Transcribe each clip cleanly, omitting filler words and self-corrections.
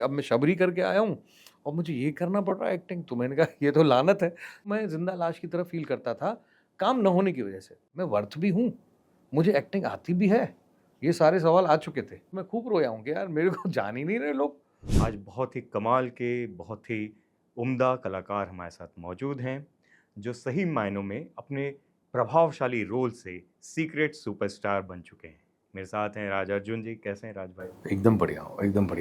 अब मैं शबरी करके आया हूँ और मुझे ये करना पड़ रहा है एक्टिंग, तो मैंने कहा ये तो लानत है। मैं ज़िंदा लाश की तरह फ़ील करता था, काम ना होने की वज़ह से। मैं वर्थ भी हूँ, मुझे एक्टिंग आती भी है। ये सारे सवाल आ चुके थे। मैं खूब रोया हूँ कि यार मेरे को जान ही नहीं रहे लोग। आज बहुत ही कमाल के, बहुत ही उम्दा कलाकार हमारे साथ मौजूद हैं, जो सही मायनों में अपने प्रभावशाली रोल से सीक्रेट सुपरस्टार बन चुके हैं। मेरे साथ हैं राज अर्जुन जी। कैसे हैं राज भाई? एकदम बढ़िया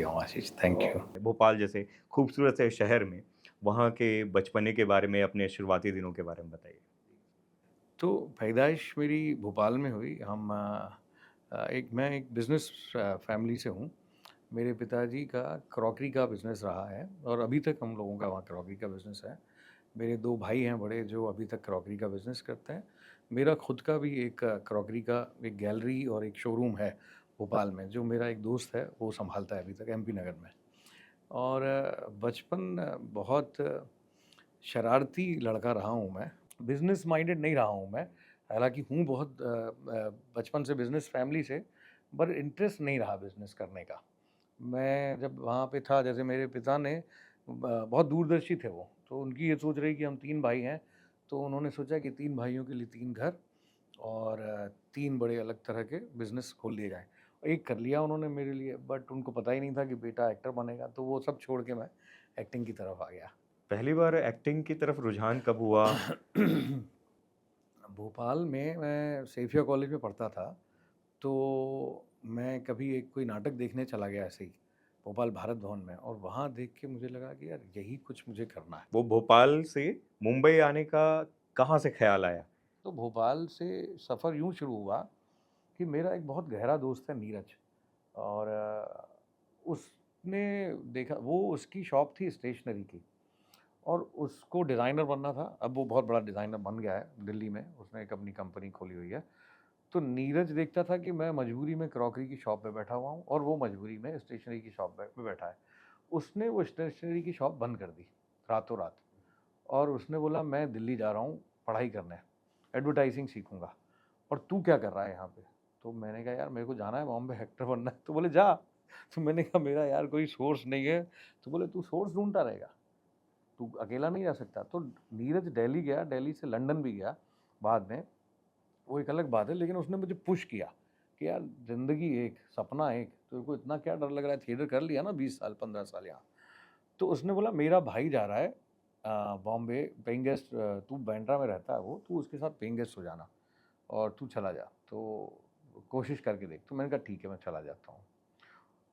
हूँ आशीष, थैंक यू। भोपाल जैसे खूबसूरत से शहर में वहाँ के बचपने के बारे में, अपने शुरुआती दिनों के बारे में बताइए। तो पैदाइश मेरी भोपाल में हुई। मैं एक बिज़नेस फैमिली से हूँ। मेरे पिताजी का क्रॉकरी का बिज़नेस रहा है और अभी तक हम लोगों का वहाँ क्रॉकरी का बिज़नेस है। मेरे 2 भाई हैं बड़े जो अभी तक क्रॉकरी का बिज़नेस करते हैं। मेरा खुद का भी एक क्रॉकरी का एक गैलरी और एक शोरूम है भोपाल में, जो मेरा एक दोस्त है वो सँभालता है अभी तक एमपी नगर में। और बचपन बहुत शरारती लड़का रहा हूँ मैं, बिज़नेस माइंडेड नहीं रहा हूँ मैं। हालाँकि हूँ बहुत बचपन से बिज़नेस फैमिली से, पर इंटरेस्ट नहीं रहा बिज़नेस करने का। मैं जब वहाँ पे था, जैसे मेरे पिता ने बहुत दूरदर्शी थे वो, तो उनकी ये सोच रही कि हम 3 भाई हैं, तो उन्होंने सोचा कि 3 भाइयों के लिए 3 घर और 3 बड़े अलग तरह के बिज़नेस खोल लिए जाएँ। एक कर लिया उन्होंने मेरे लिए, बट उनको पता ही नहीं था कि बेटा एक्टर बनेगा, तो वो सब छोड़ के मैं एक्टिंग की तरफ आ गया। पहली बार एक्टिंग की तरफ रुझान कब हुआ? भोपाल में मैं सेफिया कॉलेज में पढ़ता था, तो मैं कभी एक कोई नाटक देखने चला गया ऐसे ही, भोपाल भारत भवन में, और वहाँ देख के मुझे लगा कि यार यही कुछ मुझे करना है। वो भोपाल से मुंबई आने का कहाँ से ख़्याल आया? तो भोपाल से सफ़र यूँ शुरू हुआ कि मेरा एक बहुत गहरा दोस्त है नीरज, और उसने देखा, वो उसकी शॉप थी स्टेशनरी की और उसको डिज़ाइनर बनना था। अब वो बहुत बड़ा डिज़ाइनर बन गया है दिल्ली में, उसने एक अपनी कंपनी खोली हुई है। तो नीरज देखता था कि मैं मजबूरी में क्रॉकरी की शॉप पे बैठा हुआ हूँ और वो मजबूरी में स्टेशनरी की शॉप पे बैठा है। उसने वो स्टेशनरी की शॉप बंद कर दी रातों रात, और उसने बोला मैं दिल्ली जा रहा हूँ पढ़ाई करने, एडवर्टाइजिंग सीखूंगा, और तू क्या कर रहा है यहाँ पे? तो मैंने कहा यार मेरे को जाना है बॉम्बे, एक्टर बनना है। तो बोले जा। तो मैंने कहा मेरा यार कोई सोर्स नहीं है। तो बोले तू सोर्स ढूंढता रहेगा, तू अकेला नहीं जा सकता। तो नीरज दिल्ली गया, दिल्ली से लंदन भी गया बाद में, वो एक अलग बात है, लेकिन उसने मुझे पुश किया कि यार ज़िंदगी एक, सपना एक, तेरे को इतना क्या डर लग रहा है? थिएटर कर लिया ना 20 साल, 15 साल यहाँ। तो उसने बोला मेरा भाई जा रहा है बॉम्बे पेइंग गेस्ट, तू बांद्रा में रहता है वो, तू उसके साथ पेइंग गेस्ट हो जाना और तू चला जा, तो कोशिश करके देख। तो मैंने कहा ठीक है मैं चला जाता हूँ।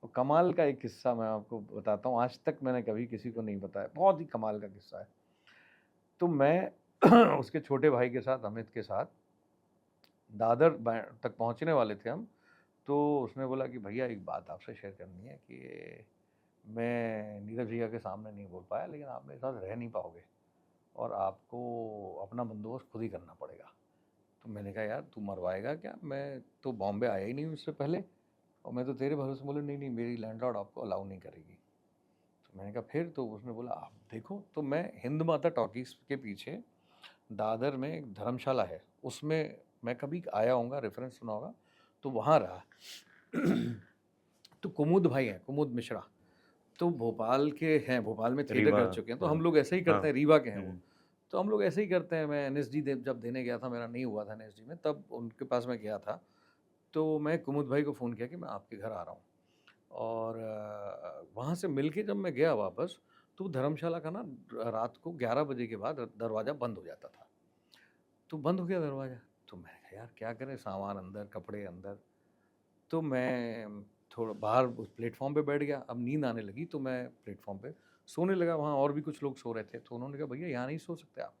तो कमाल का एक किस्सा मैं आपको बताता हूँ, आज तक मैंने कभी किसी को नहीं बताया, बहुत ही कमाल का किस्सा है। तो मैं उसके छोटे भाई के साथ, अमित के साथ, दादर तक पहुँचने वाले थे हम। तो उसने बोला कि भैया एक बात आपसे शेयर करनी है कि मैं नीरज भैया के सामने नहीं बोल पाया, लेकिन आप मेरे साथ रह नहीं पाओगे और आपको अपना बंदोबस्त खुद ही करना पड़ेगा। तो मैंने कहा यार तू मरवाएगा क्या? मैं तो बॉम्बे आया ही नहीं हूँ इससे पहले, और मैं तो तेरे भरोसे। बोले नहीं नहीं, मेरी लैंडलॉर्ड आपको अलाउ नहीं करेगी। तो मैंने कहा फिर? तो उसने बोला आप देखो। तो मैं हिंद माता टॉकीज़ के पीछे दादर में एक धर्मशाला है, उसमें मैं कभी आया होऊँगा, रेफ़रेंस सुना होगा, तो वहाँ रहा। तो कुमुद भाई हैं, कुमुद मिश्रा, तो भोपाल के हैं, भोपाल में थिएटर रीवा। कर चुके हैं, तो हम हाँ, लोग ऐसे ही हाँ। करते हैं, रीवा के हैं वो। हुँ। तो हम लोग ऐसे ही करते हैं, मैं एनएसडी जब देने गया था, मेरा नहीं हुआ था एनएसडी में, तब उनके पास मैं गया था। तो मैं कुमुद भाई को फ़ोन किया कि मैं आपके घर आ रहा हूँ, और वहाँ से मिल के जब मैं गया वापस, तो धर्मशाला का ना रात को 11 बजे के बाद दरवाज़ा बंद हो जाता था। तो बंद हो गया दरवाज़ा, तो मैंने कहा यार क्या करें, सामान अंदर, कपड़े अंदर। तो मैं थोड़ा बाहर उस प्लेटफ़ॉर्म पे बैठ गया, अब नींद आने लगी, तो मैं प्लेटफ़ॉर्म पे सोने लगा, वहाँ और भी कुछ लोग सो रहे थे, तो उन्होंने कहा भैया यहाँ नहीं सो सकते आप।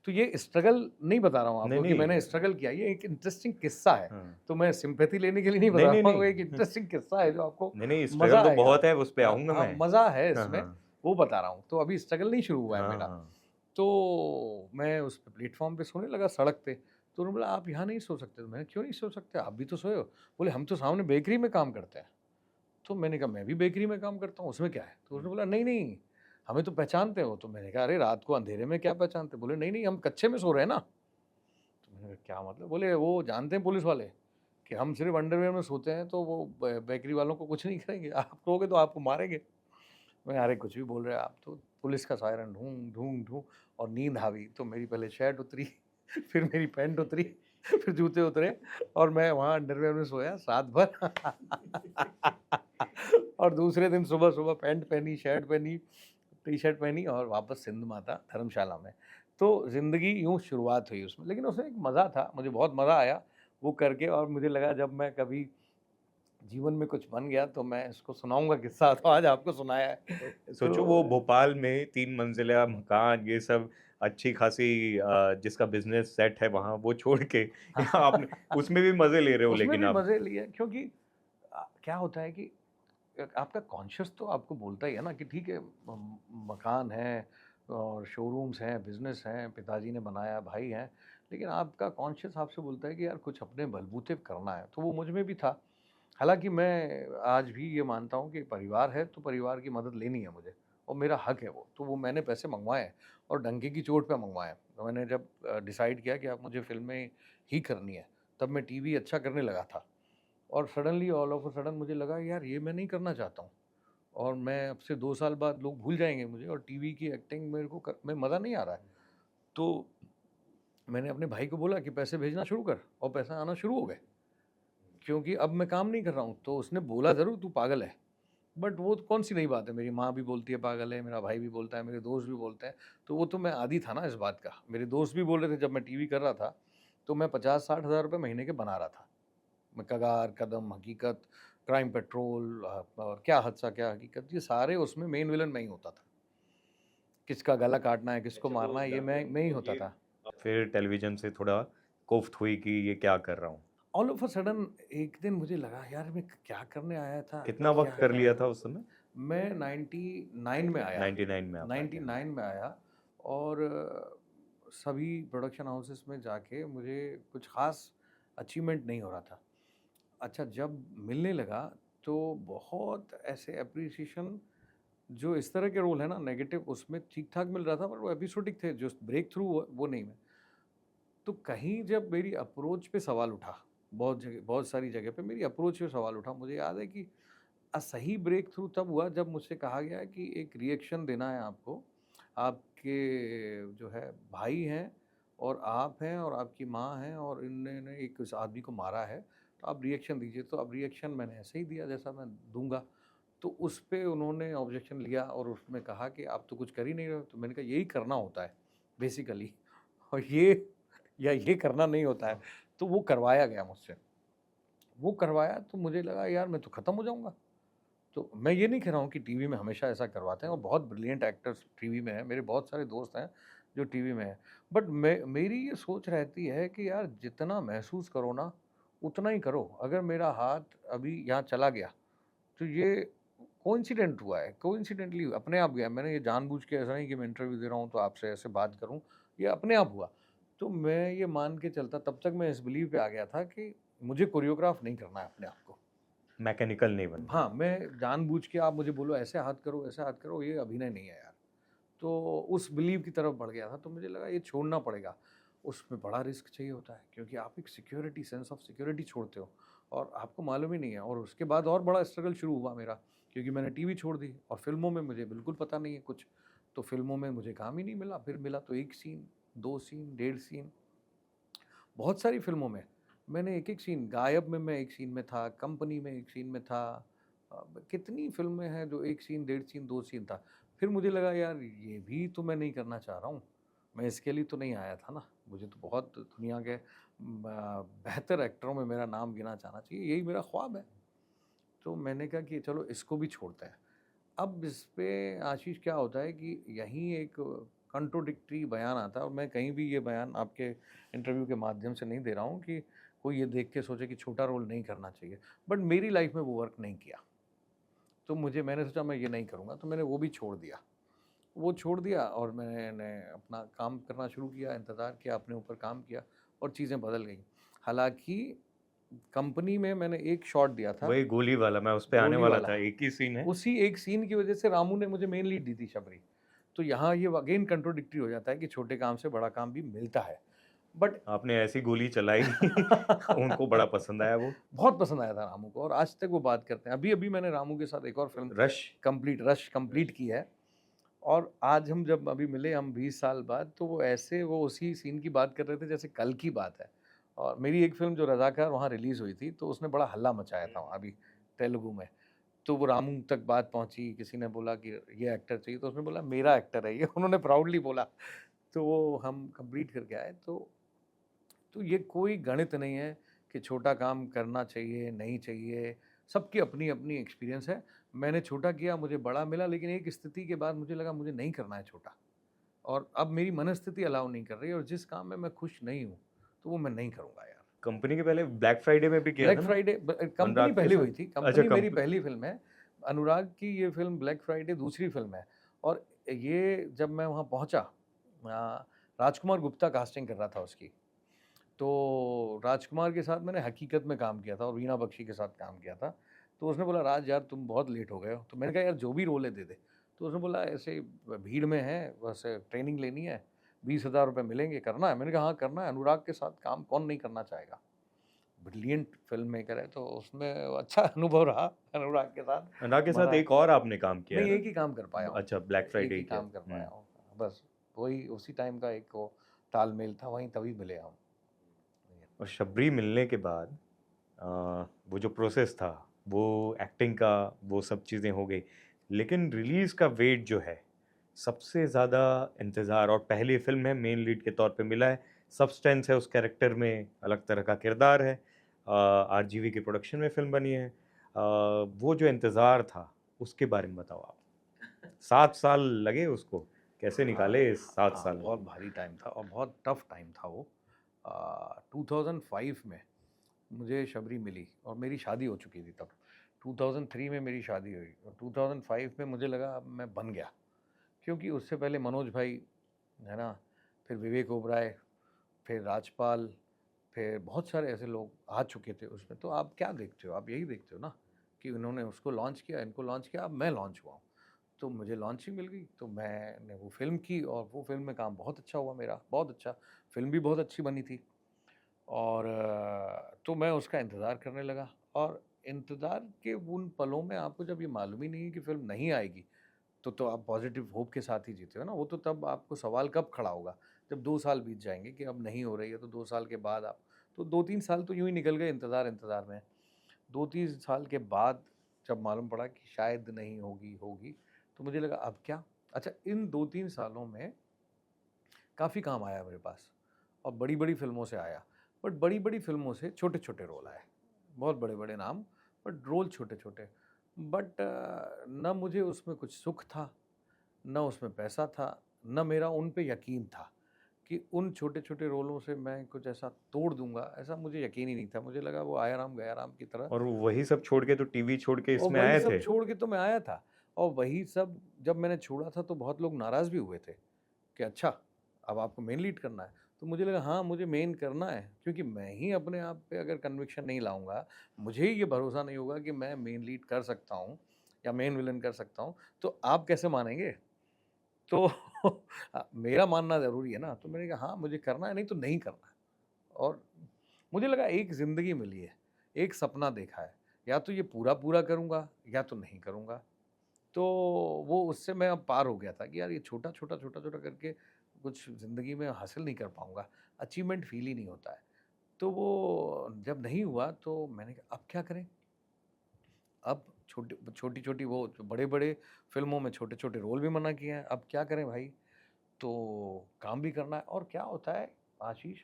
तो ये स्ट्रगल नहीं बता रहा हूँ नहीं, आपको कि नहीं। मैंने स्ट्रगल किया, ये एक इंटरेस्टिंग किस्सा है। हाँ। तो मैं सिम्पैथी लेने के लिए नहीं नहीं, बता नहीं, रहा हूँ, नहीं। एक इंटरेस्टिंग किस्सा है जो आपको नहीं, नहीं, मज़ा स्ट्रगल तो आएगा। बहुत है, उस पे हाँ, आऊँगा हाँ, मैं। मज़ा है हाँ, इसमें, हाँ। वो बता रहा हूँ। तो अभी स्ट्रगल नहीं शुरू हुआ है हाँ, मेरा। हाँ। तो मैं उस प्लेटफ़ॉर्म पे सोने लगा सड़क पे, तो उन्होंने बोला, "आप यहाँ नहीं सो सकते।" तो मैंने, "क्यों नहीं सो सकते? आप भी तो सोए हो।" बोले, "हम तो सामने बेकरी में काम करते हैं।" तो मैंने कहा, "मैं भी बेकरी में काम करता हूँ, उसमें क्या है?" तो उसने हुँ। बोला, "नहीं, नहीं, हमें तो पहचानते हो।" तो मैंने कहा, "अरे! रात को अंधेरे में क्या पहचानते?" बोले, "नहीं, नहीं, हम कच्छे में सो रहे हैं ना।" तो मैंने कहा, "क्या मतलब?" बोले, "वो जानते हैं पुलिस वाले कि हम सिर्फ़ अंडरवियर में सोते हैं, तो वो बेकरी वालों को कुछ नहीं करेंगे, आप कहोगे तो आपको मारेंगे।" मैं अरे कुछ भी बोल रहे हैं आप तो, पुलिस का सायरन ढूँ ढूँ ढूँ, और नींद आ गई तो मेरी पहले शर्ट उतरी फिर मेरी पैंट उतरी फिर जूते उतरे और मैं वहाँ अंडरवियर में सोया रात भर और दूसरे दिन सुबह-सुबह पैंट पहनी, शर्ट पहनी, टी-शर्ट पहनी और वापस सिंध माता धर्मशाला में। तो ज़िंदगी यूँ शुरुआत हुई उसमें, लेकिन उसमें एक मज़ा था, मुझे बहुत मज़ा आया वो करके, और मुझे लगा जब मैं कभी जीवन में कुछ बन गया तो मैं इसको सुनाऊँगा किस्सा, तो आज आपको सुनाया है। सोचो वो तो भोपाल में 3 मंजिला मकान, ये सब अच्छी खासी जिसका बिज़नेस सेट है वहाँ, वो छोड़ के यहाँ आपने उसमें भी मज़े ले रहे हो उसमें लेकिन भी आप। मज़े लिए क्योंकि क्या होता है कि आपका कॉन्शियस तो आपको बोलता ही है ना कि ठीक है, मकान है और शोरूम्स हैं, बिज़नेस हैं, पिताजी ने बनाया, भाई हैं, लेकिन आपका कॉन्शियस आपसे बोलता है कि यार कुछ अपने बलबूते पे करना है, तो वो मुझ में भी था। हालाँकि मैं आज भी ये मानता हूँ कि परिवार है तो परिवार की मदद लेनी है मुझे, और मेरा हक है वो, तो वो मैंने पैसे मँगवाए हैं और डंके की चोट पे मँगवाए हैं। तो मैंने जब डिसाइड किया कि अब मुझे फ़िल्में ही करनी है, तब मैं टीवी अच्छा करने लगा था। और suddenly all of a sudden मुझे लगा यार ये मैं नहीं करना चाहता हूँ, और मैं अब से 2 साल बाद लोग भूल जाएँगे मुझे, और टीवी की एक्टिंग मेरे को में मज़ा नहीं आ रहा है। तो मैंने अपने भाई को बोला कि पैसे भेजना शुरू कर, और पैसे आना शुरू हो गए, क्योंकि अब मैं काम नहीं कर रहा हूँ। तो उसने बोला ज़रूर तू पागल है, बट वो तो कौन-सी नई बात है, मेरी माँ भी बोलती है पागल है, मेरा भाई भी बोलता है, मेरे दोस्त भी बोलते हैं, तो वो तो मैं आदी था ना इस बात का। मेरे दोस्त भी बोल रहे थे जब मैं टीवी कर रहा था, तो मैं 50-60 हज़ार रुपए महीने के बना रहा था। मैं कगार, कदम, हकीकत, क्राइम पेट्रोल, और क्या हादसा क्या हकीकत, ये सारे उसमें मेन विलन मैं ही होता था। किसका गला काटना है, किसको अच्छा, तो मारना है, ये मैं ही होता था। फिर टेलीविज़न से थोड़ा कोफ्त हुई कि ये क्या कर रहा हूँ? ऑल ऑफ अ सडन एक दिन मुझे लगा यार मैं क्या करने आया था? कितना क्या वक़्त कर क्या लिया था उस समय? मैं 99 में आया, 99 में आप आए थे, हाँ। 99 में आया, और सभी प्रोडक्शन हाउसेस में जाके मुझे कुछ ख़ास अचीवमेंट नहीं हो रहा था। अच्छा जब मिलने लगा तो बहुत ऐसे एप्रिसिएशन, जो इस तरह के रोल है ना नेगेटिव, उसमें ठीक-ठाक मिल रहा था, पर वो एपिसोडिक थे, जो ब्रेक थ्रू वो नहीं मैं। तो कहीं जब मेरी अप्रोच पे सवाल उठा, बहुत जगह बहुत सारी जगह पे मेरी अप्रोच पे सवाल उठा। मुझे याद है कि सही ब्रेक थ्रू तब हुआ जब मुझसे कहा गया कि एक रिएक्शन देना है आपको। आपके जो है भाई हैं, और आप हैं, और आपकी माँ हैं, और इन्होंने एक उस आदमी को मारा है, तो आप रिएक्शन दीजिए। तो अब रिएक्शन मैंने ऐसे ही दिया जैसा मैं दूँगा। तो उस पे उन्होंने ऑब्जेक्शन लिया और उसमें कहा कि आप तो कुछ कर ही नहीं रहे हो। तो मैंने कहा यही करना होता है बेसिकली, और ये करना नहीं होता है। तो वो करवाया गया मुझसे। वो करवाया तो मुझे लगा यार मैं तो ख़त्म हो जाऊँगा। तो मैं ये नहीं कह रहा हूँ कि टीवी में हमेशा ऐसा करवाते हैं, और बहुत ब्रिलियंट एक्टर्स टीवी में हैं, मेरे बहुत सारे दोस्त हैं जो टीवी में हैं। बट मेरी ये सोच रहती है कि यार जितना महसूस करो ना, उतना ही करो। अगर मेरा हाथ अभी यहाँ चला गया, तो ये कोइंसिडेंट हुआ है, कोइंसिडेंटली अपने आप गया। मैंने ये जानबूझ के ऐसा नहीं कि मैं इंटरव्यू दे रहा हूँ तो आपसे ऐसे बात करूँ, ये अपने आप हुआ। तो मैं ये मान के चलता, तब तक मैं इस बिलीव पे आ गया था कि मुझे कोरियोग्राफ नहीं करना है अपने आप को। मैकेनिकल नहीं बनना है। हाँ, मैं जानबूझ के आप मुझे बोलो ऐसे हाथ करो, ऐसे हाथ करो, ये अभिनय नहीं है यार। तो उस बिलीव की तरफ बढ़ गया था, तो मुझे लगा ये छोड़ना पड़ेगा। उसमें बड़ा रिस्क चाहिए होता है, क्योंकि आप एक सिक्योरिटी, सेंस ऑफ सिक्योरिटी छोड़ते हो, और आपको मालूम ही नहीं है। और उसके बाद और बड़ा स्ट्रगल शुरू हुआ मेरा, क्योंकि मैंने टीवी छोड़ दी और फ़िल्मों में मुझे बिल्कुल पता नहीं है कुछ। तो फ़िल्मों में मुझे काम ही नहीं मिला, फिर मिला तो 1 सीन, 2 सीन, डेढ़ सीन। बहुत सारी फ़िल्मों में मैंने एक-एक सीन, गायब में मैं 1 सीन में था, कंपनी में 1 सीन में था। कितनी फ़िल्में हैं जो 1 सीन, डेढ़ सीन, 2 सीन था। फिर मुझे लगा यार ये भी तो मैं नहीं करना चाह रहा हूँ। मैं इसके लिए तो नहीं आया था ना। मुझे तो बहुत दुनिया के बेहतर एक्टरों में मेरा नाम गिना जाना चाहिए, यही मेरा ख्वाब है। तो मैंने कहा कि चलो इसको भी छोड़ते हैं। अब इस पे आशीष क्या होता है कि यहीं एक कंट्रोडिक्टरी बयान आता है, और मैं कहीं भी ये बयान आपके इंटरव्यू के माध्यम से नहीं दे रहा हूँ कि कोई ये देख के सोचे कि छोटा रोल नहीं करना चाहिए। बट मेरी लाइफ में वो वर्क नहीं किया। तो मैंने सोचा मैं ये नहीं करूँगा, तो मैंने वो भी छोड़ दिया। वो छोड़ दिया और मैंने अपना काम करना शुरू किया, इंतज़ार किया, अपने ऊपर काम किया, और चीज़ें बदल गईं। हालाँकि कंपनी में मैंने एक शॉट दिया था, वही गोली वाला, मैं उस पे आने गोली वाला वाला। था, एक ही सीन है। उसी एक सीन की वजह से रामू ने मुझे मेन लीड दी थी, शबरी। तो यहाँ ये अगेन कंट्रोडिक्टरी हो जाता है कि छोटे काम से बड़ा काम भी मिलता है। बट आपने ऐसी गोली चलाई उनको बड़ा पसंद आया वो। बहुत पसंद आया था रामू को, और आज तक वो बात करते हैं। अभी मैंने रामू के साथ एक और फिल्म रश। रश कंप्लीट की है, और आज हम जब अभी मिले, हम 20 साल बाद, तो वो उसी सीन की बात कर रहे थे जैसे कल की बात है। और मेरी एक फिल्म जो रज़ाकार वहाँ रिलीज़ हुई थी, तो उसने बड़ा हल्ला मचाया था वहाँ अभी तेलुगु में। तो वो रामू तक बात पहुँची, किसी ने बोला कि ये एक्टर चाहिए, तो उसने बोला मेरा एक्टर है ये, उन्होंने प्राउडली बोला। तो वो हम कंप्लीट करके आए। तो ये कोई गणित नहीं है कि छोटा काम करना चाहिए, नहीं चाहिए, सबकी अपनी-अपनी एक्सपीरियंस है। मैंने छोटा किया, मुझे बड़ा मिला, लेकिन एक स्थिति के बाद मुझे लगा मुझे नहीं करना है छोटा, और अब मेरी मनस्थिति अलाउ नहीं कर रही है, और जिस काम में मैं खुश नहीं हूँ, तो वो मैं नहीं करूँगा यार। कंपनी के पहले ब्लैक फ्राइडे में भी किया था ब्लैक ना? फ्राइडे कंपनी अनुराग के पहले साथ? हुई थी, अच्छा, कंपनी मेरी पहली फ़िल्म है। अनुराग की ये फ़िल्म ब्लैक फ्राइडे दूसरी फ़िल्म है, और ये जब मैं वहाँ पहुँचा, राजकुमार गुप्ता कास्टिंग कर रहा था उसकी। तो राजकुमार के साथ मैंने हकीकत में काम किया था, और वीणा बख्शी के साथ काम किया था। तो उसने बोला, राज यार तुम बहुत लेट हो गए हो। तो मैंने कहा यार जो भी रोल है दे दे। तो उसने बोला ऐसे भीड़ में है, बस ट्रेनिंग लेनी है, 20,000 रुपये मिलेंगे, करना है। मैंने कहा हाँ करना है, अनुराग के साथ काम कौन नहीं करना चाहेगा। ब्रिलियंट फ़िल्म मेकर है, तो उसमें अच्छा अनुभव रहा अनुराग के साथ। अनुराग के साथ बड़ा एक और आपने काम किया नहीं, है एक ही काम कर पाया ना? हूँ, अच्छा, ब्लैक एक फ्राइडे ही ही किया। काम कर पाया हूँ। बस वही उसी टाइम का एक वो तालमेल था, वहीं तभी मिले हम। और शबरी मिलने के बाद वो जो प्रोसेस था, वो एक्टिंग का, वो सब चीज़ें हो गई। लेकिन रिलीज़ का वेट जो है, सबसे ज़्यादा इंतज़ार, और पहली फ़िल्म है, मेन लीड के तौर पे मिला है, सब्सटेंस है उस कैरेक्टर में, अलग तरह का किरदार है। आरजीवी की प्रोडक्शन में फ़िल्म बनी है। वो जो इंतज़ार था, उसके बारे में बताओ आप। 7 साल लगे उसको, कैसे निकाले इस 7 हाँ, साल? बहुत भारी टाइम था और बहुत टफ टाइम था वो। 2005 में मुझे शबरी मिली, और मेरी शादी हो चुकी थी तब। 2003 में मेरी शादी हुई, और 2005 में मुझे लगा अब मैं बन गया, क्योंकि उससे पहले मनोज भाई, है ना, फिर विवेक ओबराय, फिर राजपाल, फिर बहुत सारे ऐसे लोग आ चुके थे उसमें। तो आप क्या देखते हो? आप यही देखते हो ना कि उन्होंने उसको लॉन्च किया, इनको लॉन्च किया, अब मैं लॉन्च हुआ हूँ। तो मुझे लॉन्चिंग मिल गई, तो मैंने वो फ़िल्म की, और वो फ़िल्म में काम बहुत अच्छा हुआ मेरा, बहुत अच्छा। फ़िल्म भी बहुत अच्छी बनी थी, और तो मैं उसका इंतज़ार करने लगा। और इंतज़ार के उन पलों में आपको जब ये मालूम ही नहीं है कि फ़िल्म नहीं आएगी, तो आप पॉज़िटिव होप के साथ ही जीते हो ना। वो तो तब आपको सवाल कब खड़ा होगा, जब 2 साल बीत जाएँगे कि अब नहीं हो रही है, तो 2 साल के बाद आप, तो 2-3 साल तो यूँ ही निकल गए इंतज़ार में। 2-3 साल के बाद जब मालूम पड़ा कि शायद नहीं होगी, तो मुझे लगा अब क्या? अच्छा, इन 2-3 सालों में काफ़ी काम आया मेरे पास, और बड़ी-बड़ी फ़िल्मों से आया। बट बड़ी-बड़ी फ़िल्मों से छोटे-छोटे रोल आए। बहुत बड़े-बड़े नाम, बट रोल छोटे-छोटे। बट ना मुझे उसमें कुछ सुख था, ना उसमें पैसा था, ना मेरा उन पे यकीन था कि उन छोटे-छोटे रोलों से मैं कुछ ऐसा तोड़ दूँगा, ऐसा मुझे यकीन ही नहीं था। मुझे लगा वो आया राम गया राम की तरह। और वही सब छोड़ के तो टीवी छोड़ के और इसमें वही आए सब थे। छोड़ के तो मैं आया था, और वही सब जब मैंने छोड़ा था, तो बहुत लोग नाराज़ भी हुए थे कि अच्छा, अब आपको मेन लीड करना है। तो मुझे लगा हाँ, मुझे मेन करना है, क्योंकि मैं ही अपने आप पे अगर कन्विक्शन नहीं लाऊँगा, मुझे ही ये भरोसा नहीं होगा कि मैं मेन लीड कर सकता हूँ या मेन विलेन कर सकता हूँ, तो आप कैसे मानेंगे? तो मेरा मानना ज़रूरी है ना। तो मैंने कहा हाँ, मुझे करना है, नहीं तो नहीं करना है। और मुझे लगा एक ज़िंदगी मिली है, एक सपना देखा है, या तो ये पूरा-पूरा करूँगा या तो नहीं करूँगा। तो वो उससे मैं अब पार हो गया था कि यार ये छोटा-छोटा, छोटा-छोटा करके कुछ ज़िंदगी में हासिल नहीं कर पाऊँगा, अचीवमेंट फ़ील ही नहीं होता है। तो वो जब नहीं हुआ, तो मैंने कहा अब क्या करें? अब छोटी-छोटी वो बड़े-बड़े फ़िल्मों में छोटे-छोटे रोल भी मना किए हैं, अब क्या करें भाई? तो काम भी करना है, और क्या होता है आशीष,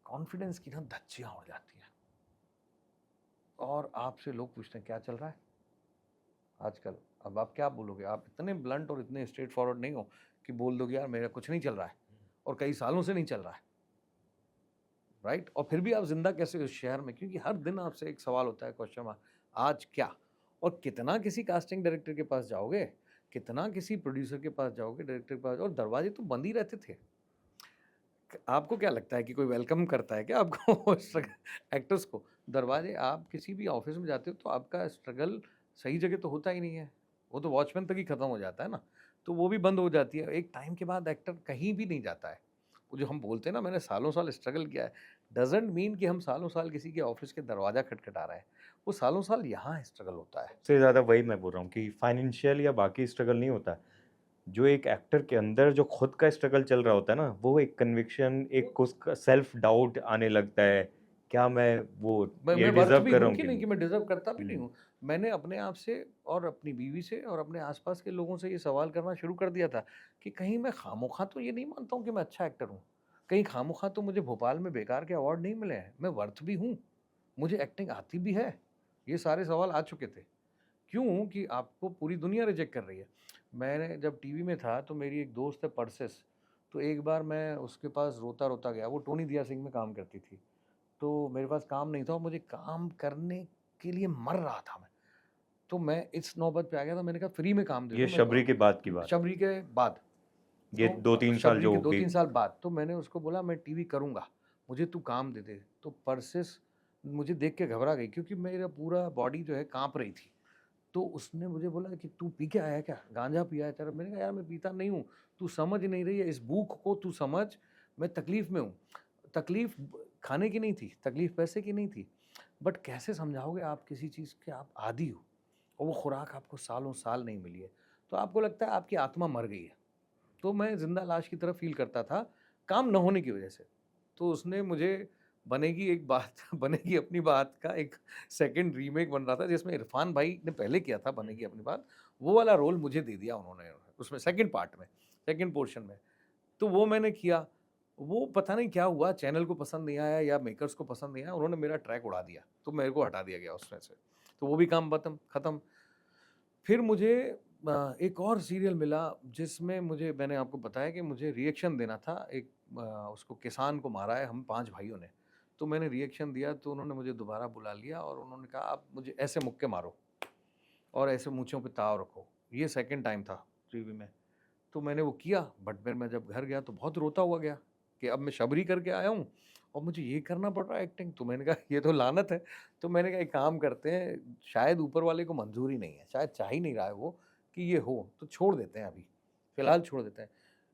कॉन्फिडेंस की ना धज्जियाँ उड़ जाती हैं, और आपसे लोग पूछते हैं क्या चल रहा है आजकल? अब आप क्या बोलोगे? आप इतने ब्लंट और इतने स्ट्रेट फॉरवर्ड नहीं हो कि बोल दोगे यार मेरा कुछ नहीं चल रहा है, और कई सालों से नहीं चल रहा है, राइट? और फिर भी आप ज़िंदा कैसे हो इस शहर में? क्योंकि हर दिन आपसे एक सवाल होता है, क्वेश्चन मार्क, आज क्या? और कितना किसी कास्टिंग डायरेक्टर के पास जाओगे? कितना किसी प्रोड्यूसर के पास जाओगे, डायरेक्टर के पास, और दरवाजे तो बंद ही रहते थे। आपको क्या लगता है कि कोई वेलकम करता है क्या आपको एक्टर्स को? दरवाजे, आप किसी भी ऑफ़िस में जाते हो, तो आपका स्ट्रगल सही जगह तो होता ही नहीं है। वो तो वॉचमैन तक ही खत्म हो जाता है ना। तो वो भी बंद हो जाती है। एक टाइम के बाद एक्टर कहीं भी नहीं जाता है। वो जो हम बोलते हैं ना मैंने सालों साल स्ट्रगल किया है, डज़न्ट मीन कि हम सालों साल किसी के ऑफ़िस के दरवाज़ा खटखटा रहे हैं। वो सालों साल यहाँ स्ट्रगल होता है। सबसे ज़्यादा वही मैं बोल रहा हूँ कि फाइनेंशियल या बाकी स्ट्रगल नहीं होता। जो एक एक्टर के अंदर जो खुद का स्ट्रगल चल रहा होता है ना, वो एक कन्विक्शन, एक उसका सेल्फ डाउट आने लगता है, क्या मैं वो मैं ये वर्थ डिज़र्व भी कर रहा हूँ हूँ कि कि नहीं नहीं? कि मैं डिज़र्व करता भी नहीं हुँ, हूँ। मैंने अपने आप से और अपनी बीवी से और अपने आस-पास के लोगों से ये सवाल करना शुरू कर दिया था कि कहीं मैं खामोखा तो ये नहीं मानता हूँ कि मैं अच्छा एक्टर हूँ। कहीं खामोखा तो मुझे भोपाल में बेकार के अवार्ड नहीं मिले हैं। मैं वर्थ भी हूँ, मुझे एक्टिंग आती भी है। ये सारे सवाल आ चुके थे। क्यों? कि आपको पूरी दुनिया रिजेक्ट कर रही है। मैंने जब टीवी में था तो मेरी एक दोस्त है परसिस, तो एक बार मैं उसके पास रोता-रोता गया। वो टोनी दिया सिंह में काम करती थी। तो मेरे पास काम नहीं था और मुझे काम करने के लिए मर रहा था मैं। तो मैं इस नौबत पे आ गया था, मैंने कहा फ्री में काम दे ये दो मेरे शबरी को। के बाद की बात, शबरी के बाद, ये तो 2-3 साल शबरी के जो भी 2-3 साल बाद, तो मैंने उसको बोला मैं टीवी करूँगा, मुझे तू काम दे दे। तो परसिस मुझे देख के घबरा गई क्योंकि मेरा पूरा बॉडी जो है काँप रही थी। तो उसने मुझे बोला कि तू पी के आया है क्या? गांजा पिया है तेरा? मैंने कहा यार मैं पीता नहीं हूँ, तू समझ नहीं रही है इस भूख को तू समझ, मैं तकलीफ़ में हूँ। तकलीफ़ खाने की नहीं थी, तकलीफ़ पैसे की नहीं थी, बट कैसे समझाओगे आप किसी चीज़ के आप आदी हो और वो खुराक आपको सालों साल नहीं मिली है, तो आपको लगता है आपकी आत्मा मर गई है। तो मैं ज़िंदा लाश की तरह फ़ील करता था, काम न होने की वजह से। तो उसने मुझे बनेगी एक बात बनेगी अपनी बात का एक सेकंड रीमेक बन रहा था जिसमें इरफ़ान भाई ने पहले किया था हुँ, बनेगी अपनी बात, वो वाला रोल मुझे दे दिया उन्होंने उसमें सेकंड पार्ट में, सेकंड पोर्शन में। तो वो मैंने किया, वो पता नहीं क्या हुआ चैनल को पसंद नहीं आया या मेकर्स को पसंद नहीं आया, उन्होंने मेरा ट्रैक उड़ा दिया, तो मेरे को हटा दिया गया उसमें से। तो वो भी काम खत्म। फिर मुझे एक और सीरियल मिला जिसमें मैंने आपको बताया कि मुझे रिएक्शन देना था एक उसको किसान को मारा है हम 5 भाइयों ने। तो मैंने रिएक्शन दिया तो उन्होंने मुझे दोबारा बुला लिया और उन्होंने कहा आप मुझे ऐसे मुक्के मारो और ऐसे मूँछों पे ताव रखो। ये सेकंड टाइम था टीवी में। तो मैंने वो किया बट फिर मैं जब घर गया तो बहुत रोता हुआ गया कि अब मैं शबरी करके आया हूँ और मुझे ये करना पड़ रहा है एक्टिंग। तो मैंने कहा ये तो लानत है। तो मैंने कहा एक काम करते हैं, शायद ऊपर वाले को मंजूर ही नहीं है, शायद चाह ही नहीं रहा है वो कि ये हो, तो छोड़ देते हैं अभी, फिलहाल छोड़ देते हैं।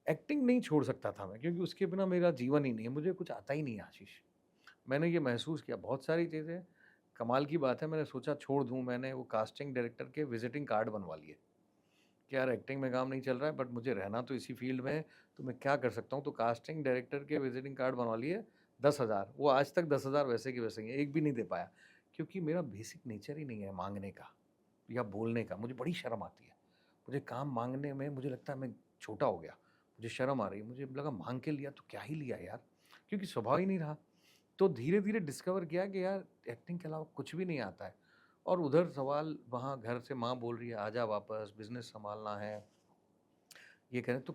एक्टिंग नहीं छोड़ सकता था मैं क्योंकि उसके बिना मेरा जीवन ही नहीं है, मुझे कुछ आता ही नहीं है आशीष। मैंने ये महसूस किया बहुत सारी चीज़ें, कमाल की बात है मैंने सोचा छोड़ दूँ, मैंने वो कास्टिंग डायरेक्टर के विजिटिंग कार्ड बनवा लिए। कि यार एक्टिंग में काम नहीं चल रहा है बट मुझे रहना तो इसी फील्ड में है, तो मैं क्या कर सकता हूँ? तो कास्टिंग डायरेक्टर के विज़िटिंग कार्ड बनवा लिए 10,000। वो आज तक 10,000 वैसे के वैसे ही हैं, एक भी नहीं दे पाया। क्योंकि मेरा बेसिक नेचर ही नहीं है माँगने का या बोलने का, मुझे बड़ी शर्म आती है। मुझे काम माँगने में मुझे लगता है मैं छोटा हो गया, मुझे शर्म आ रही है, मुझे लगा माँग के लिया तो क्या ही लिया यार, क्योंकि स्वभाव ही नहीं रहा। तो धीरे-धीरे डिस्कवर किया कि यार एक्टिंग के अलावा कुछ भी नहीं आता है। और उधर सवाल वहाँ घर से माँ बोल रही है आजा वापस बिज़नेस सँभालना है। ये करें तो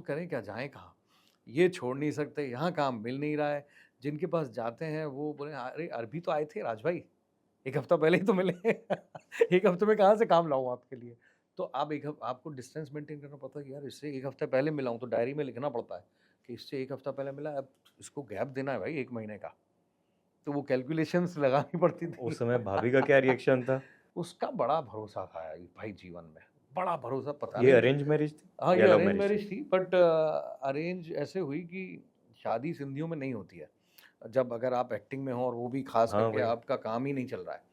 करें क्या, जाएँ कहाँ? ये छोड़ नहीं सकते, यहाँ काम मिल नहीं रहा है। जिनके पास जाते हैं वो बोले अरे अभी तो आए थे राज भाई, 1 हफ्ता पहले ही तो मिले। 1 हफ्ते में कहाँ से काम लाऊँ आपके लिए? तो आप आपको डिस्टेंस मेंटेन करना पड़ता है कि यार इससे 1 हफ्ते पहले मिला हूँ तो डायरी में लिखना पड़ता है कि इससे 1 हफ्ता पहले मिला, अब इसको गैप देना है भाई 1 महीने का। तो वो कैलकुलेशंस लगानी पड़ती उस थी। समय भाभी का क्या रिएक्शन था? उसका बड़ा भरोसा था यार भाई जीवन में, बड़ा भरोसा पता ये नहीं। अरेंज मैरिज थी हाँ, या ये लव अरेंज मैरिज थी? मैरिज थी बट अरेंज ऐसे हुई कि शादी सिंधियों में नहीं होती है। जब अगर आप एक्टिंग में हो और वो भी ख़ास हाँ, करके वही। आपका काम ही नहीं चल रहा है,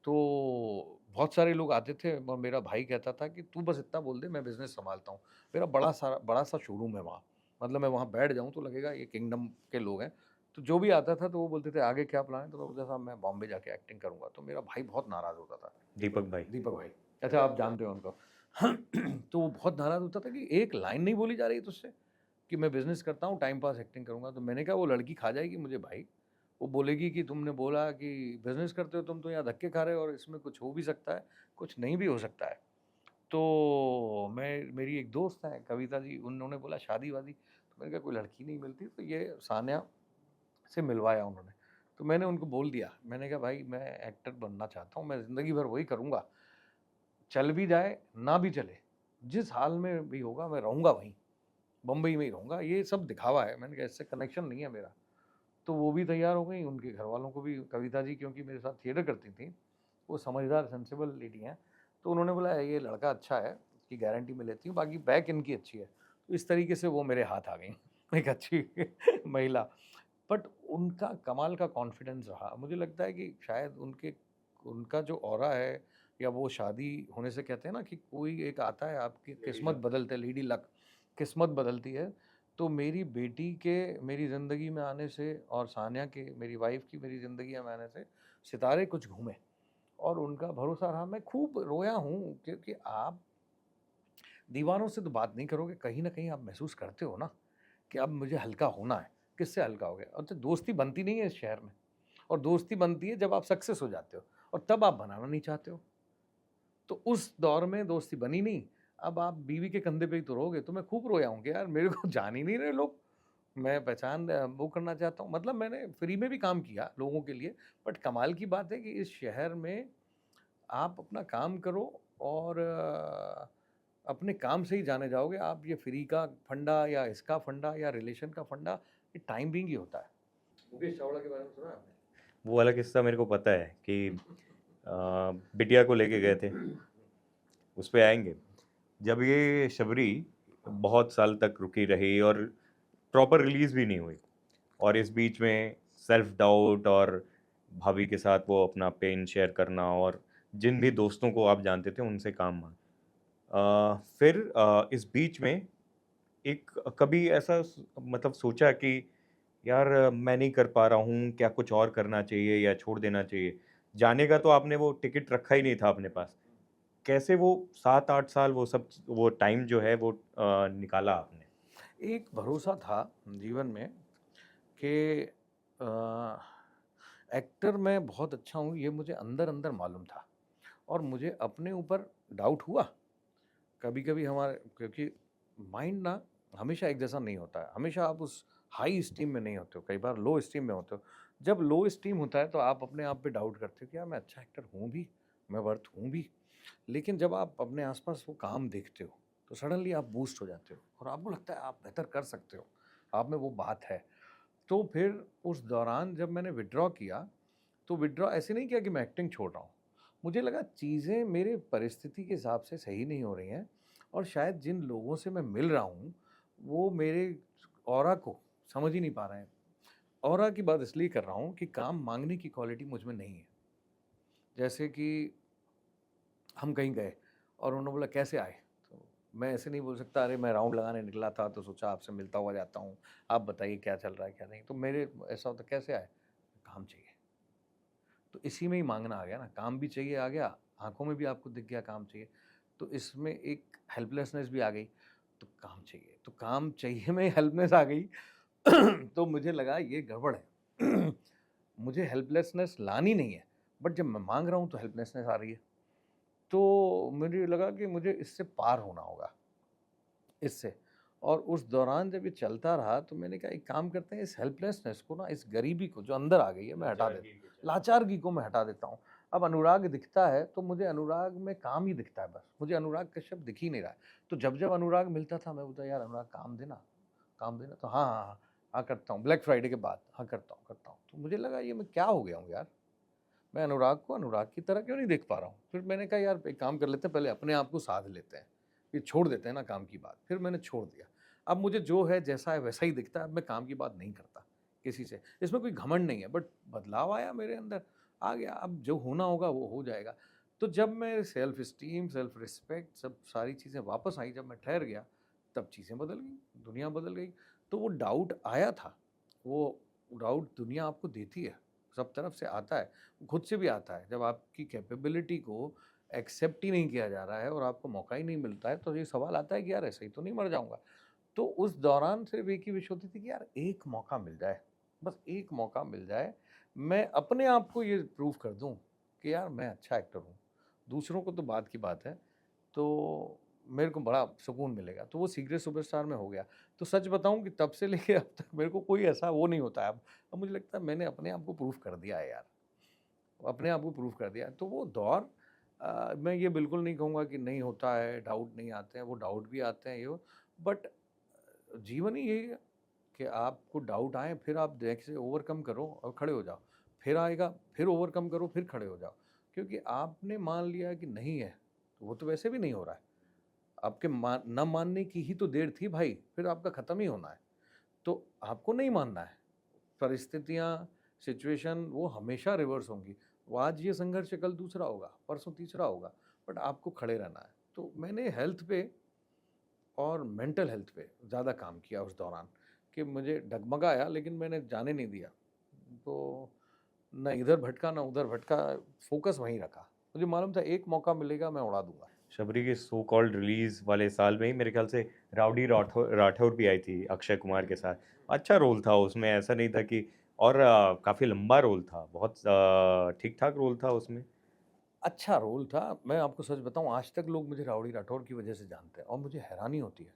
तो बहुत सारे लोग आते थे और मेरा भाई कहता था कि तू बस इतना बोल दे मैं बिज़नेस सँभालता हूँ। मेरा बड़ा-सा शोरूम है वहाँ, मतलब मैं वहाँ बैठ जाऊँ तो लगेगा ये किंगडम के लोग हैं। तो जो भी आता था तो वो बोलते थे आगे क्या प्लान है? तो मैं बोलता था मैं बॉम्बे जाके एक्टिंग करूँगा। तो मेरा भाई बहुत नाराज़ होता था। दीपक भाई। दीपक भाई। अच्छा आप जानते हो उनको। तो वो बहुत नाराज़ होता था कि एक लाइन नहीं बोली जा रही तुझसे कि मैं बिज़नेस करता हूँ, टाइम पास एक्टिंग करूँगा। तो मैंने कहा वो लड़की खा जाएगी मुझे भाई। वो बोलेगी कि तुमने बोला कि बिज़नेस करते हो तुम तो यहाँ धक्के खा रहे हो और इसमें कुछ हो भी सकता है, कुछ नहीं भी हो सकता है। तो मेरी एक दोस्त हैं कविता जी, उन्होंने बोला शादी-वादी? तो मैंने कहा कोई लड़की नहीं मिलती, तो ये सान्या से मिलवाया उन्होंने। तो मैंने उनको बोल दिया, मैंने कहा भाई मैं एक्टर बनना चाहता हूँ, मैं ज़िंदगी भर वही करूँगा। चल भी जाए, ना भी चले, जिस हाल में भी होगा मैं रहूँगा वहीं, बम्बई में ही रहूँगा, ये सब दिखावा है। मैंने कहा इससे कनेक्शन नहीं है मेरा। तो वो भी तैयार हो गईं, उनके घरवालों को भी कविता जी क्योंकि मेरे साथ थिएटर करती थीं, वो समझदार सेंसिबल लेडी हैं, तो उन्होंने बोला ये लड़का अच्छा है, इसकी गारंटी मैं लेती हूँ, बाकी बैक इनकी अच्छी है। तो इस तरीके से वो मेरे हाथ आ गईं। एक अच्छी महिला। बट उनका कमाल का कॉन्फिडेंस रहा। मुझे लगता है कि शायद उनका जो ऑरा है, या वो शादी होने से कहते हैं ना कि कोई एक आता है आपकी लेडी किस्मत लक। बदलते, लेडी लक, किस्मत बदलती है। तो मेरी बेटी के मेरी ज़िंदगी में आने से और सान्या के, मेरी वाइफ़ की मेरी ज़िंदगी में आने से सितारे कुछ घूमे और उनका भरोसा रहा। मैं खूब रोया हूँ क्योंकि आप दीवारों से तो बात नहीं करोगे, कहीं न कहीं आप महसूस करते हो ना कि अब मुझे हल्का होना है। किससे हल्का हो गया? और तो दोस्ती बनती नहीं है इस शहर में, और दोस्ती बनती है जब आप सक्सेस हो जाते हो, और तब आप बनाना नहीं चाहते हो। तो उस दौर में दोस्ती बनी नहीं। अब आप बीवी के कंधे पे ही तो रहोगे। तो मैं खूब रोया हूँ कि यार मेरे को जान ही नहीं रहे लोग। मैं पहचान वो करना चाहता हूँ। मतलब मैंने फ्री में भी काम किया लोगों के लिए, बट कमाल की बात है कि इस शहर में आप अपना काम करो और अपने काम से ही जाने जाओगे। आप ये फ्री का फंडा या इसका फंडा या रिलेशन का फंडा, ये टाइम बिंग ही होता है। मुकेश चावड़ा के बारे में सुना है आपने? वो वाला किस्सा मेरे को पता है कि बिटिया को लेके गए थे, उस पे आएँगे। जब ये शबरी बहुत साल तक रुकी रही और प्रॉपर रिलीज़ भी नहीं हुई, और इस बीच में सेल्फ डाउट और भाभी के साथ वो अपना पेन शेयर करना और जिन भी दोस्तों को आप जानते थे उनसे काम माँग। फिर इस बीच में एक कभी ऐसा मतलब सोचा कि यार मैं नहीं कर पा रहा हूँ, क्या कुछ और करना चाहिए या छोड़ देना चाहिए? जाने का तो आपने वो टिकट रखा ही नहीं था अपने पास। कैसे वो 7-8 साल वो टाइम जो है वो निकाला आपने? एक भरोसा था जीवन में कि एक्टर मैं बहुत अच्छा हूँ, ये मुझे अंदर-अंदर मालूम था, और मुझे अपने ऊपर डाउट हुआ। कभी-कभी हमारे, क्योंकि माइंड ना हमेशा एक जैसा नहीं होता है। हमेशा आप उस हाई एस्टीम में नहीं होते हो, कई बार लो एस्टीम में होते हो। जब लो एस्टीम होता है तो आप अपने आप पे डाउट करते हो कि यार मैं अच्छा एक्टर हूँ भी, मैं वर्थ हूँ भी। लेकिन जब आप अपने आस-पास वो काम देखते हो, तो सडनली आप बूस्ट हो जाते हो और आपको लगता है आप बेहतर कर सकते हो। आप में वो बात है। तो फिर उस दौरान जब मैंने विथड्रॉ किया, तो विथड्रॉ ऐसे नहीं किया कि मैं एक्टिंग छोड़ रहा हूँ। मुझे लगा चीज़ें मेरे परिस्थिति के हिसाब से सही नहीं हो रही हैं, और शायद जिन लोगों से मैं मिल रहा हूँ, वो मेरे ऑरा को समझ ही नहीं पा रहे हैं। ऑरा की बात इसलिए कर रहा हूँ कि काम माँगने की क्वालिटी मुझ में नहीं है। जैसे कि हम कहीं गए और उन्होंने बोला कैसे आए? तो मैं ऐसे नहीं बोल सकता, अरे मैं राउंड लगाने निकला था तो सोचा आपसे मिलता हुआ जाता हूँ, आप बताइए क्या चल रहा है क्या नहीं? तो मेरे ऐसा होता कैसे आए? काम चाहिए। तो इसी में ही माँगना आ गया ना, काम भी चाहिए आ गया, आँखों में भी आपको दिख गया काम चाहिए। तो इसमें एक हेल्पलेसनेस भी आ गई, तो काम चाहिए। तो काम चाहिए में हेल्पनेस आ गई। तो मुझे लगा ये गड़बड़ है। मुझे हेल्पलेसनेस लानी नहीं है, बट जब मैं माँग रहा हूँ तो हेल्पलेसनेस आ रही है। तो मुझे लगा कि मुझे इससे पार होना होगा, इससे। और उस दौरान जब ये चलता रहा तो मैंने कहा एक काम करते हैं, इस हेल्पलेसनेस को ना, इस गरीबी को जो अंदर आ गई है मैं हटा देता लाचारगी हूँ, को चल लाचारगी को मैं हटा देता हूँ। अब अनुराग दिखता है तो मुझे अनुराग में काम ही दिखता है बस, मुझे अनुराग कश्यप दिख ही नहीं रहा है। तो जब अनुराग मिलता था मैं बोलता यार अनुराग काम देना, तो हाँ हाँ हाँ हाँ करता हूँ, ब्लैक फ्राइडे के बाद हाँ करता हूँ। तो मुझे लगा ये मैं क्या हो गया हूँ यार, मैं अनुराग को अनुराग की तरह क्यों नहीं देख पा रहा हूँ? फिर मैंने कहा यार एक काम कर लेते हैं, पहले अपने आप को साध लेते हैं, ये छोड़ देते हैं ना काम की बात। फिर मैंने छोड़ दिया। अब मुझे जो है जैसा है वैसा ही दिखता है, अब मैं काम की बात नहीं करता किसी से। इसमें कोई घमंड नहीं है, बट बदलाव आया मेरे अंदर, आ गया, अब जो होना होगा वो हो जाएगा। तो जब मैं सेल्फ एस्टीम, सेल्फ रिस्पेक्ट, सब सारी चीज़ें वापस आई, जब मैं ठहर गया, तब चीज़ें बदल गई, दुनिया बदल गई। तो वो डाउट आया था, वो डाउट दुनिया आपको देती है, सब तरफ से आता है। खुद से भी आता है। जब आपकी कैपेबिलिटी को एक्सेप्ट ही नहीं किया जा रहा है और आपको मौका ही नहीं मिलता है, तो ये सवाल आता है कि यार ऐसे ही तो नहीं मर जाऊँगा। तो उस दौरान सिर्फ़ एक ही विश होती थी कि यार एक मौका मिल जाए, बस एक मौका मिल जाए। मैं अपने आप को ये प्रूव कर दूँ कि यार मैं अच्छा एक्टर हूँ। दूसरों को तो बाद की बात है। तो मेरे को बड़ा सुकून मिलेगा। तो वो सीक्रेट सुपरस्टार में हो गया। तो सच बताऊँ कि तब से लेके अब तक मेरे को कोई ऐसा वो नहीं होता है अब। अब मुझे लगता है मैंने अपने आप को प्रूव कर दिया है यार। अपने आप को प्रूव कर दिया। तो वो दौर मैं ये बिल्कुल नहीं कहूँगा कि नहीं होता है, डाउट नहीं आते हैं, वो डाउट भी आते हैं ये वो, बट जीवन ही यही है कि आपको डाउट आए, फिर आप जैसे ओवरकम करो और खड़े हो जाओ। फिर आएगा, फिर ओवरकम करो, फिर खड़े हो जाओ। क्योंकि आपने मान लिया कि नहीं है, तो वो तो वैसे भी नहीं हो रहा है। आपके ना मानने की ही तो देर थी भाई, फिर आपका ख़त्म ही होना है। तो आपको नहीं मानना है। परिस्थितियाँ, सिचुएशन वो हमेशा रिवर्स होंगी। वो आज ये संघर्ष है, कल दूसरा होगा, परसों तीसरा होगा, बट आपको खड़े रहना है। तो मैंने हेल्थ पे और मेंटल हेल्थ पे ज़्यादा काम किया उस दौरान कि मुझे डगमगाया लेकिन मैंने जाने नहीं दिया। तो ना इधर भटका ना उधर भटका, फ़ोकस वहीं रखा। मुझे मालूम था एक मौका मिलेगा मैं उड़ा दूँगा। शबरी के सो कॉल्ड रिलीज वाले साल में ही मेरे ख्याल से राउडी राठौर राठौर भी आई थी अक्षय कुमार के साथ। अच्छा रोल था उसमें, ऐसा नहीं था कि, और काफ़ी लंबा रोल था, बहुत ठीक-ठाक रोल था उसमें। अच्छा रोल था, मैं आपको सच बताऊँ आज तक लोग मुझे राउडी राठौर की वजह से जानते हैं और मुझे हैरानी होती है।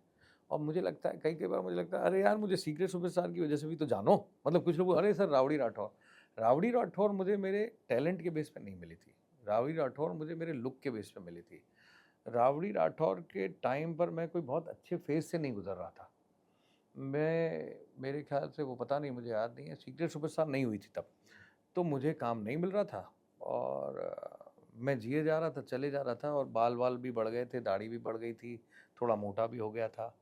और मुझे लगता है कई-कई बार मुझे लगता है अरे यार मुझे सीक्रेट सुपरस्टार की वजह से भी तो जानो। मतलब कुछ लोग अरे sir rowdy Rathore. Rowdy Rathore मुझे मेरे टैलेंट के बेस पे नहीं मिली थी। राउडी राठौर मुझे मेरे लुक के बेस पे मिली थी। राउडी राठौर के टाइम पर मैं कोई बहुत अच्छे फ़ेज़ से नहीं गुज़र रहा था। मैं मेरे ख़्याल से वो पता नहीं मुझे याद नहीं है, सीक्रेट सुपरस्टार नहीं हुई थी तब। तो मुझे काम नहीं मिल रहा था और मैं जिए जा रहा था, चले जा रहा था और बाल-वाल भी बढ़ गए थे, दाढ़ी भी बढ़ गई थी, थोड़ा मोटा भी हो गया था।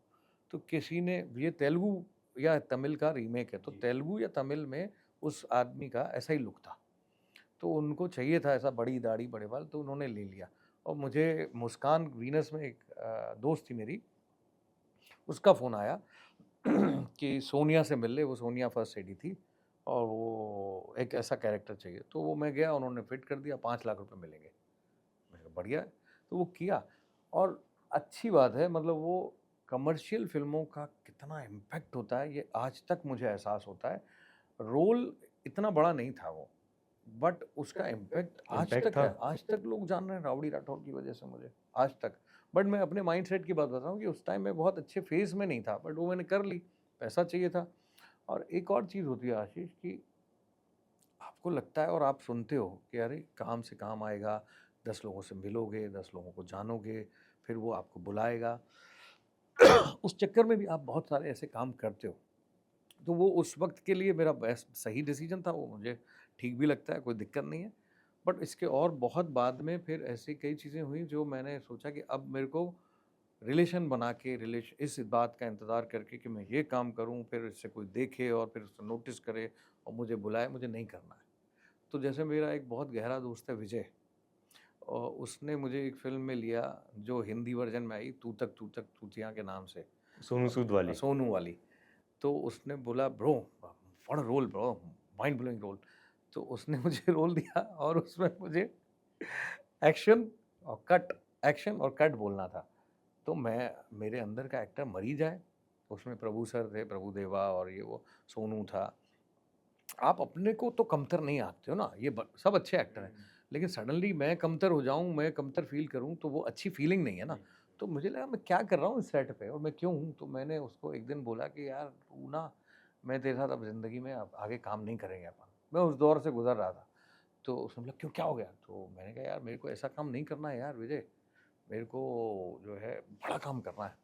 तो किसी ने ये तेलुगु या तमिल का रीमेक है, तो जी। तेलुगु या तमिल में उस आदमी का ऐसा ही लुक था। तो उनको चाहिए था ऐसा बड़ी दाढ़ी, बड़े बाल, तो उन्होंने ले लिया। और मुझे मुस्कान वीनस में एक दोस्त थी मेरी, उसका फ़ोन आया कि सोनिया से मिल ले, वो सोनिया फर्स्ट लेडी थी और वो एक ऐसा कैरेक्टर चाहिए। तो वो मैं गया, उन्होंने फिट कर दिया, 5 लाख रुपए मिलेंगे। मैंने कहा बढ़िया है, तो वो किया और अच्छी बात है मतलब वो कमर्शियल फ़िल्मों का कितना इम्पैक्ट होता है, ये आज तक मुझे एहसास होता है। रोल इतना बड़ा नहीं था वो, बट उसका इम्पैक्ट आज इम्पैक्ट तक था। है, आज तक लोग जान रहे हैं राउडी राठौर की वजह से मुझे, आज तक। बट मैं अपने माइंडसेट की बात बता रहा हूँ कि उस टाइम मैं बहुत अच्छे फ़ेज़ में नहीं था, बट वो मैंने कर ली, पैसा चाहिए था। और एक और चीज़ होती है आशीष कि आपको लगता है और आप सुनते हो कि अरे काम से काम आएगा, 10 लोगों से मिलोगे, 10 लोगों को जानोगे, फिर वो आपको बुलाएगा। उस चक्कर में भी आप बहुत सारे ऐसे काम करते हो। तो वो उस वक़्त के लिए मेरा बेस्ट सही डिसीज़न था, वो मुझे ठीक भी लगता है, कोई दिक्कत नहीं है। बट इसके और बहुत बाद में फिर ऐसी कई चीज़ें हुई जो मैंने सोचा कि अब मेरे को रिलेशन बना के इस बात का इंतज़ार करके कि मैं ये काम करूँ, फिर इससे कोई देखे और फिर उसे नोटिस करे और मुझे बुलाए, मुझे नहीं करना है। तो जैसे मेरा एक बहुत गहरा दोस्त है विजय और उसने मुझे एक फ़िल्म में लिया जो हिंदी वर्ज़न में आई तू तक तूतिया के नाम से सोनू सूद वाली। सोनू वाली। तो उसने बोला bro what a role bro, mind blowing role. तो उसने मुझे रोल दिया और उसमें मुझे एक्शन एक्शन और कट बोलना था। तो मैं मेरे अंदर का एक्टर मर ही जाए। उसमें प्रभु सर थे, प्रभु देवा और ये वो सोनू था। आप अपने को तो कमतर नहीं आंकते हो ना, ये सब अच्छे एक्टर हैं। लेकिन सडनली मैं कमतर हो जाऊँ, मैं कमतर फ़ील करूँ तो वो अच्छी फ़ीलिंग नहीं है ना। तो मुझे लगा मैं क्या कर रहा हूँ इस सेट पे और मैं क्यों हूँ? तो मैंने उसको एक दिन बोला कि यार तू ना मैं तेरे साथ अब ज़िंदगी में अब आगे काम नहीं करेंगे अपन। मैं उस दौर से गुज़र रहा था। तो उसने बोला क्यों क्या हो गया? तो मैंने कहा यार मेरे को ऐसा काम नहीं करना है यार विजय, मेरे को जो है बड़ा काम करना है।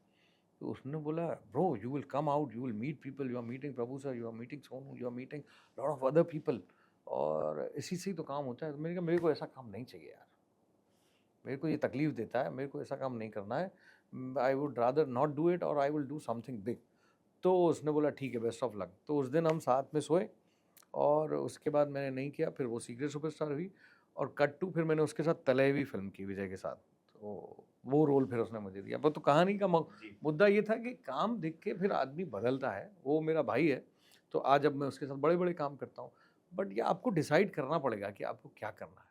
तो उसने बोला bro you will come out, you will meet people, you are meeting Prabhu sir, you are meeting Sonu, you are meeting lot of other people और इसी से ही तो काम होता है। तो मैंने कहा मेरे को ऐसा काम नहीं चाहिए यार, मेरे को ये तकलीफ देता है, मेरे को ऐसा काम नहीं करना है। I would rather not do it और I will do something big. तो उसने बोला ठीक है बेस्ट ऑफ लक। तो उस दिन हम साथ में सोए और उसके बाद मैंने नहीं किया, फिर वो सीक्रेट सुपरस्टार हुई और कट टू फिर मैंने उसके साथ तलेवी फ़िल्म की विजय के साथ। तो वो रोल फिर उसने मुझे दिया। पर तो कहानी का जी। मुद्दा ये था कि काम देख के फिर आदमी बदलता है। वो मेरा भाई है, तो आज अब मैं उसके साथ बड़े-बड़े काम करता हूँ। बट ये आपको डिसाइड करना पड़ेगा कि आपको क्या करना है।